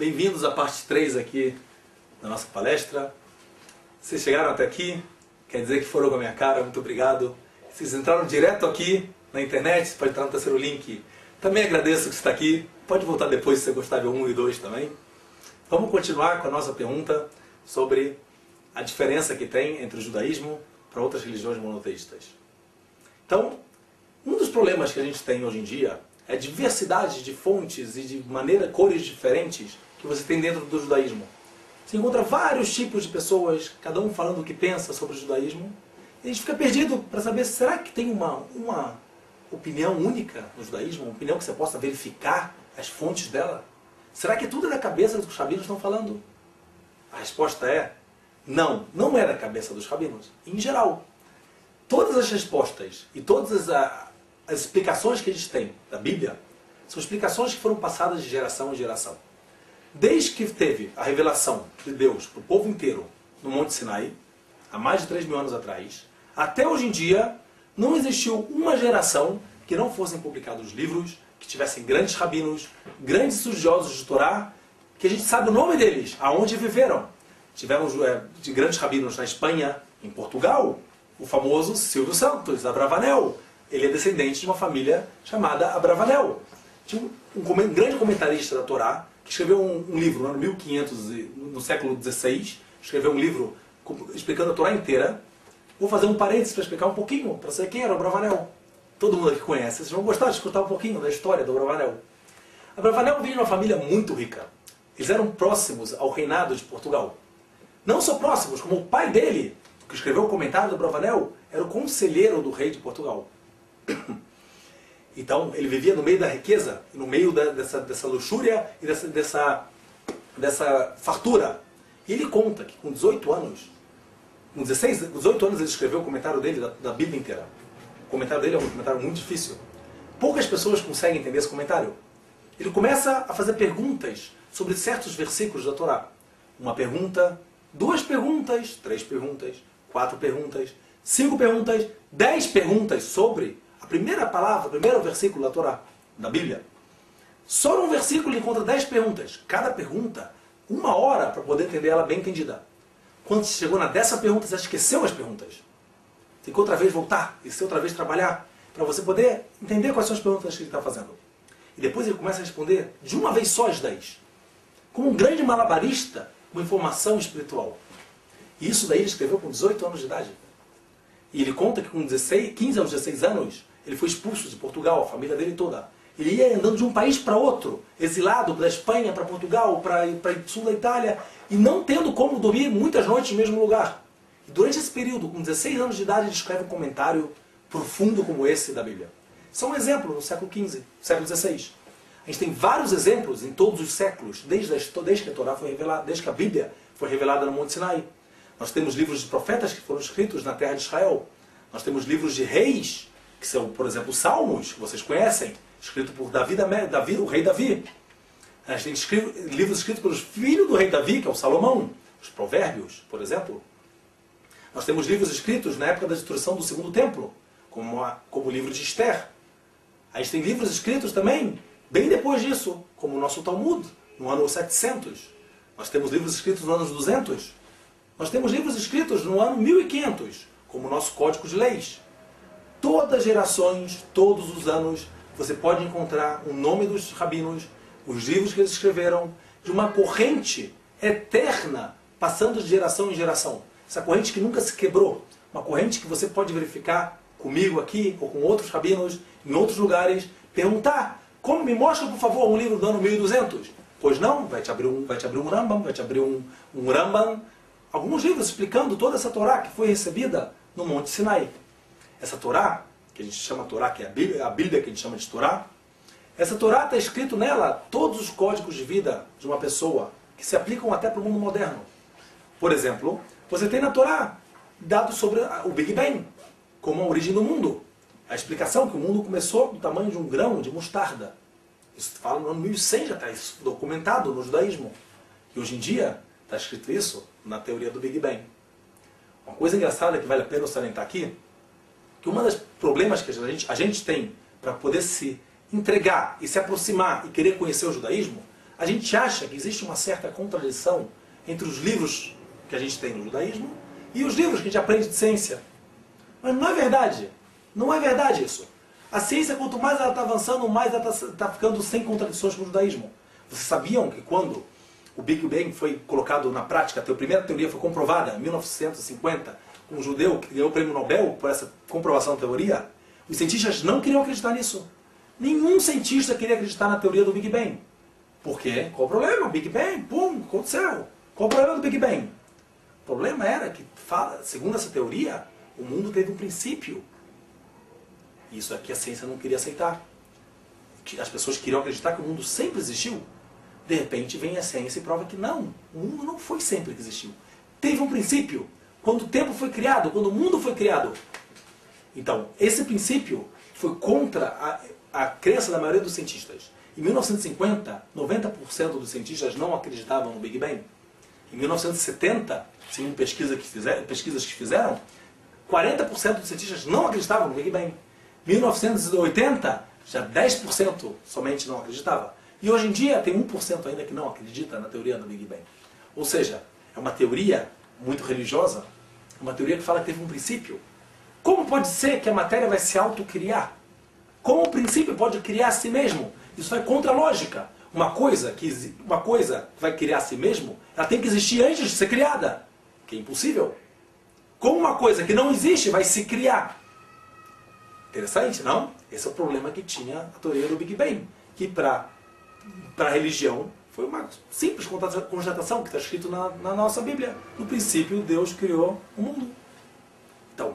Bem-vindos à parte 3 aqui da nossa palestra. Vocês chegaram até aqui, quer dizer que foram com a minha cara, muito obrigado. Vocês entraram direto aqui na internet, pode entrar no terceiro link. Também agradeço que você está aqui. Pode voltar depois se você gostar de 1 e 2 também. Vamos continuar com a nossa pergunta sobre a diferença que tem entre o judaísmo para outras religiões monoteístas. Então, um dos problemas que a gente tem hoje em dia é a diversidade de fontes e de cores diferentes que você tem dentro do judaísmo. Você encontra vários tipos de pessoas, cada um falando o que pensa sobre o judaísmo, e a gente fica perdido para saber, será que tem uma opinião única no judaísmo? Uma opinião que você possa verificar as fontes dela? Será que tudo é da cabeça do que os rabinos estão falando? A resposta é, não é da cabeça dos rabinos. Em geral, todas as respostas e todas as explicações que a gente tem da Bíblia são explicações que foram passadas de geração em geração. Desde que teve a revelação de Deus para o povo inteiro no Monte Sinai, há mais de 3.000 anos atrás, até hoje em dia, não existiu uma geração que não fossem publicados livros, que tivessem grandes rabinos, grandes estudiosos de Torá, que a gente sabe o nome deles, aonde viveram. Tivemos de grandes rabinos na Espanha, em Portugal, o famoso Silvio Santos, Abravanel. Ele é descendente de uma família chamada Abravanel. Tinha um grande comentarista da Torá, que escreveu um livro no ano 1500, no século XVI, escreveu um livro explicando a Torá inteira. Vou fazer um parênteses para explicar um pouquinho, para saber quem era o Abravanel. Todo mundo aqui conhece, vocês vão gostar de escutar um pouquinho da história do Abravanel. Abravanel vinha de uma família muito rica. Eles eram próximos ao reinado de Portugal. Não só próximos, como o pai dele, que escreveu o comentário do Abravanel, era o conselheiro do rei de Portugal. Então, ele vivia no meio da riqueza, no meio dessa luxúria e dessa fartura. E ele conta que com 18 anos, com 18 anos ele escreveu o comentário dele da Bíblia inteira. O comentário dele é um comentário muito difícil. Poucas pessoas conseguem entender esse comentário. Ele começa a fazer perguntas sobre certos versículos da Torá. Uma pergunta, 2 perguntas, 3 perguntas, 4 perguntas, 5 perguntas, 10 perguntas sobre a primeira palavra, o primeiro versículo da Torá, da Bíblia. Só num versículo ele encontra 10 perguntas. Cada pergunta, 1 hora para poder entender ela bem entendida. Quando você chegou na 10ª pergunta, você esqueceu as perguntas. Tem que outra vez voltar e ser outra vez trabalhar para você poder entender quais são as perguntas que ele está fazendo. E depois ele começa a responder de uma vez só as 10. Como um grande malabarista, uma informação espiritual. E isso daí ele escreveu com 18 anos de idade. E ele conta que com 15 aos 16 anos, ele foi expulso de Portugal, a família dele toda. Ele ia andando de um país para outro, exilado da Espanha para Portugal, para o sul da Itália, e não tendo como dormir muitas noites no mesmo lugar. E durante esse período, com 16 anos de idade, ele escreve um comentário profundo como esse da Bíblia. Isso é um exemplo no século XV, século XVI. A gente tem vários exemplos em todos os séculos, desde que a Torá foi revelada, desde que a Bíblia foi revelada no Monte Sinai. Nós temos livros de profetas que foram escritos na terra de Israel. Nós temos livros de reis, que são, por exemplo, Salmos, que vocês conhecem, escrito por Davi, o rei Davi. A gente tem livros escritos pelos filhos do rei Davi, que é o Salomão, os Provérbios, por exemplo. Nós temos livros escritos na época da destruição do Segundo Templo, como o livro de Esther. A gente tem livros escritos também, bem depois disso, como o nosso Talmud, no ano 700. Nós temos livros escritos no ano 200. Nós temos livros escritos no ano 1500, como o nosso Código de Leis. Todas as gerações, todos os anos, você pode encontrar o nome dos rabinos, os livros que eles escreveram, de uma corrente eterna, passando de geração em geração. Essa corrente que nunca se quebrou. Uma corrente que você pode verificar comigo aqui, ou com outros rabinos, em outros lugares, perguntar, como me mostra, por favor, um livro do ano 1200? Pois não, vai te abrir um Rambam, vai te abrir um Rambam, alguns livros explicando toda essa Torá que foi recebida no Monte Sinai. Essa Torá, que a gente chama Torá, que é a Bíblia que a gente chama de Torá, essa Torá está escrito nela todos os códigos de vida de uma pessoa, que se aplicam até para o mundo moderno. Por exemplo, você tem na Torá dados sobre o Big Bang, como a origem do mundo. A explicação que o mundo começou do tamanho de um grão de mostarda. Isso fala no ano 1100, já está documentado no judaísmo. E hoje em dia está escrito isso na teoria do Big Bang. Uma coisa engraçada que vale a pena eu salientar aqui, que um dos problemas que a gente tem para poder se entregar e se aproximar e querer conhecer o judaísmo, a gente acha que existe uma certa contradição entre os livros que a gente tem no judaísmo e os livros que a gente aprende de ciência. Mas não é verdade. Não é verdade isso. A ciência, quanto mais ela está avançando, mais ela está ficando sem contradições com o judaísmo. Vocês sabiam que quando o Big Bang foi colocado na prática, a primeira teoria foi comprovada em 1950, com um judeu que ganhou o prêmio Nobel por essa comprovação da teoria? Os cientistas não queriam acreditar nisso. Nenhum cientista queria acreditar na teoria do Big Bang. Por quê? Qual o problema? Big Bang, pum, aconteceu. Qual o problema do Big Bang? O problema era que, segundo essa teoria, o mundo teve um princípio. Isso é que a ciência não queria aceitar. As pessoas queriam acreditar que o mundo sempre existiu. De repente vem a ciência e prova que não. O mundo não foi sempre que existiu. Teve um princípio. Quando o tempo foi criado, quando o mundo foi criado. Então, esse princípio foi contra a crença da maioria dos cientistas. Em 1950, 90% dos cientistas não acreditavam no Big Bang. Em 1970, segundo pesquisas que fizeram, 40% dos cientistas não acreditavam no Big Bang. Em 1980, já 10% somente não acreditava. E hoje em dia tem 1% ainda que não acredita na teoria do Big Bang. Ou seja, é uma teoria muito religiosa, uma teoria que fala que teve um princípio. Como pode ser que a matéria vai se autocriar? Como o princípio pode criar a si mesmo? Isso vai contra a lógica. Uma coisa que vai criar a si mesmo, ela tem que existir antes de ser criada, que é impossível. Como uma coisa que não existe vai se criar? Interessante, não? Esse é o problema que tinha a teoria do Big Bang, que para a religião foi uma simples constatação que está escrito na nossa Bíblia. No princípio, Deus criou o mundo. Então,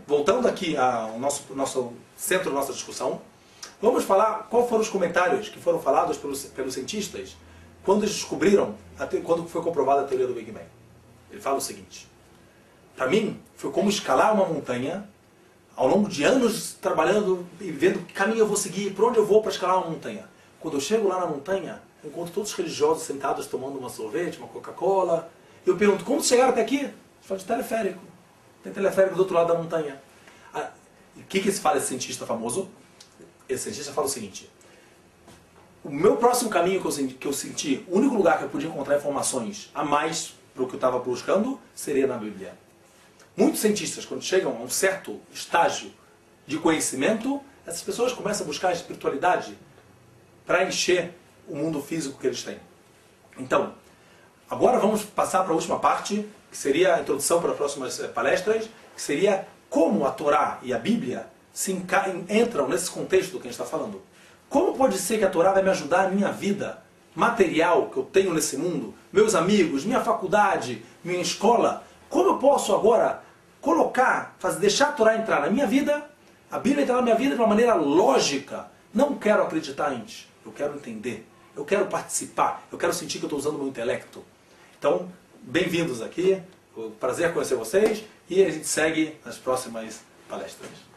voltando aqui ao nosso centro da nossa discussão, vamos falar quais foram os comentários que foram falados pelos cientistas quando eles descobriram, quando foi comprovada a teoria do Big Bang. Ele fala o seguinte: para mim, foi como escalar uma montanha, ao longo de anos trabalhando e vendo que caminho eu vou seguir, por onde eu vou para escalar uma montanha. Quando eu chego lá na montanha, eu encontro todos os religiosos sentados tomando uma sorvete, uma Coca-Cola. Eu pergunto, como chegaram até aqui? Eles falam de teleférico. Tem teleférico do outro lado da montanha. O que fala esse cientista famoso? Esse cientista fala o seguinte: o meu próximo caminho que eu senti, o único lugar que eu podia encontrar informações a mais para o que eu estava buscando, seria na Bíblia. Muitos cientistas, quando chegam a um certo estágio de conhecimento, essas pessoas começam a buscar a espiritualidade para encher o mundo físico que eles têm. Então, agora vamos passar para a última parte, que seria a introdução para as próximas palestras, que seria como a Torá e a Bíblia entram nesse contexto do que a gente está falando. Como pode ser que a Torá vai me ajudar na minha vida material que eu tenho nesse mundo, meus amigos, minha faculdade, minha escola? Como eu posso agora deixar a Torá entrar na minha vida, a Bíblia entrar na minha vida de uma maneira lógica? Não quero acreditar antes, eu quero entender, eu quero participar, eu quero sentir que eu estou usando o meu intelecto. Então, bem-vindos aqui, prazer conhecer vocês e a gente segue nas próximas palestras.